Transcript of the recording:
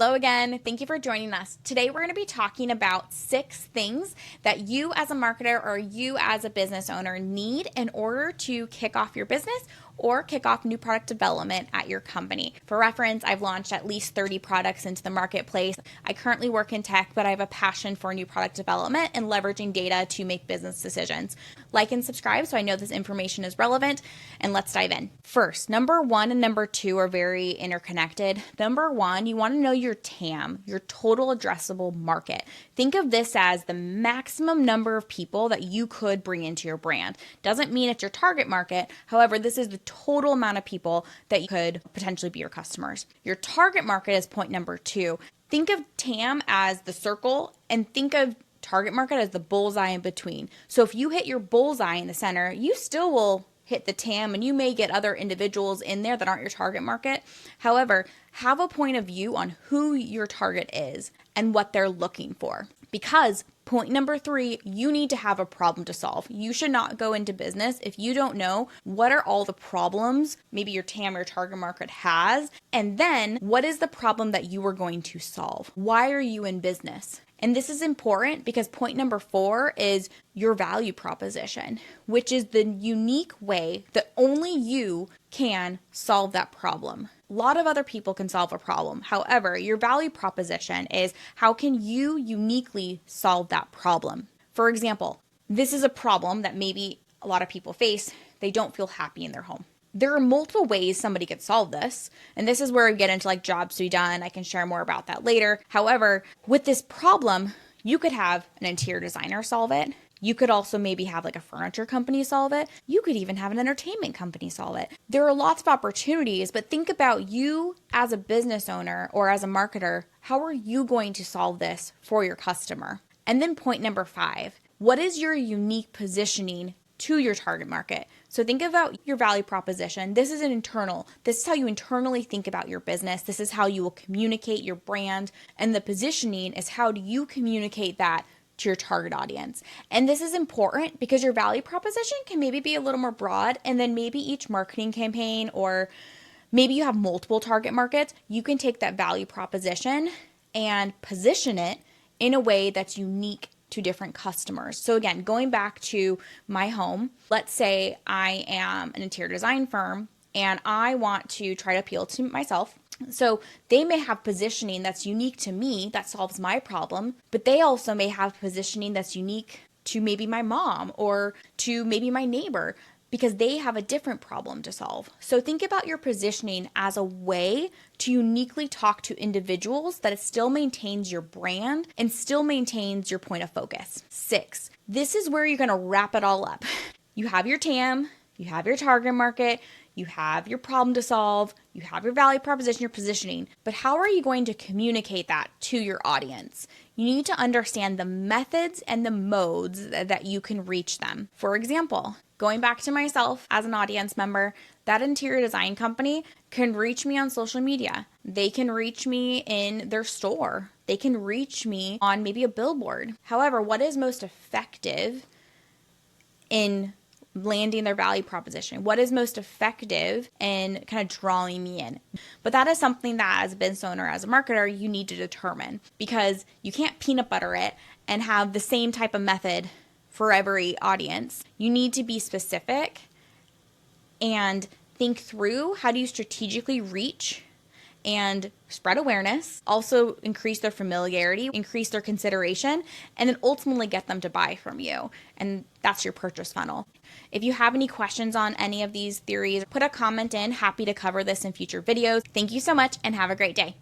Hello again. Thank you for joining us. Today we're going to be talking about 6 things that you as a marketer or you as a business owner need in order to kick off your business or kick off new product development at your company. For reference, I've launched at least 30 products into the marketplace. I currently work in tech, but I have a passion for new product development and leveraging data to make business decisions. Like and subscribe so I know this information is relevant, and let's dive in. First, number 1 and number 2 are very interconnected. Number 1, you want to know your TAM, your total addressable market. Think of this as the maximum number of people that you could bring into your brand. Doesn't mean it's your target market. However, this is the total amount of people that you could potentially be your customers. Your target market is point number 2. Think of TAM as the circle and think of target market as the bullseye in between. So if you hit your bullseye in the center, you still will hit the TAM and you may get other individuals in there that aren't your target market. However, have a point of view on who your target is and what they're looking for. Because point number 3, you need to have a problem to solve. You should not go into business if you don't know what are all the problems maybe your TAM or your target market has, and then what is the problem that you are going to solve? Why are you in business? And this is important because point number 4 is your value proposition, which is the unique way that only you can solve that problem. A lot of other people can solve a problem. However, your value proposition is how can you uniquely solve that problem? For example, this is a problem that maybe a lot of people face. They don't feel happy in their home. There are multiple ways somebody could solve this. And this is where we get into like jobs to be done. I can share more about that later. However, with this problem, you could have an interior designer solve it. You could also maybe have like a furniture company solve it. You could even have an entertainment company solve it. There are lots of opportunities, but think about you as a business owner or as a marketer. How are you going to solve this for your customer? And then point number 5, what is your unique positioning to your target market? So think about your value proposition. This is this is how you internally think about your business. This is how you will communicate your brand. And the positioning is how do you communicate that to your target audience. And this is important because your value proposition can maybe be a little more broad, and then maybe each marketing campaign, or maybe you have multiple target markets, you can take that value proposition and position it in a way that's unique to different customers. So again, going back to my home, let's say I am an interior design firm and I want to try to appeal to myself. So they may have positioning that's unique to me that solves my problem, but they also may have positioning that's unique to maybe my mom or to maybe my neighbor because they have a different problem to solve. So think about your positioning as a way to uniquely talk to individuals that it still maintains your brand and still maintains your point of focus. 6, this is where you're going to wrap it all up. You have your TAM, you have your target market, you have your problem to solve, you have your value proposition, your positioning, but how are you going to communicate that to your audience? You need to understand the methods and the modes that you can reach them. For example, going back to myself as an audience member, that interior design company can reach me on social media. They can reach me in their store. They can reach me on maybe a billboard. However, what is most effective in landing their value proposition? What is most effective in kind of drawing me in? But that is something that as a business owner, as a marketer, you need to determine because you can't peanut butter it and have the same type of method for every audience. You need to be specific and think through how do you strategically reach and spread awareness, also increase their familiarity, increase their consideration, and then ultimately get them to buy from you. And that's your purchase funnel. If you have any questions on any of these theories, put a comment in. Happy to cover this in future videos. Thank you so much and have a great day.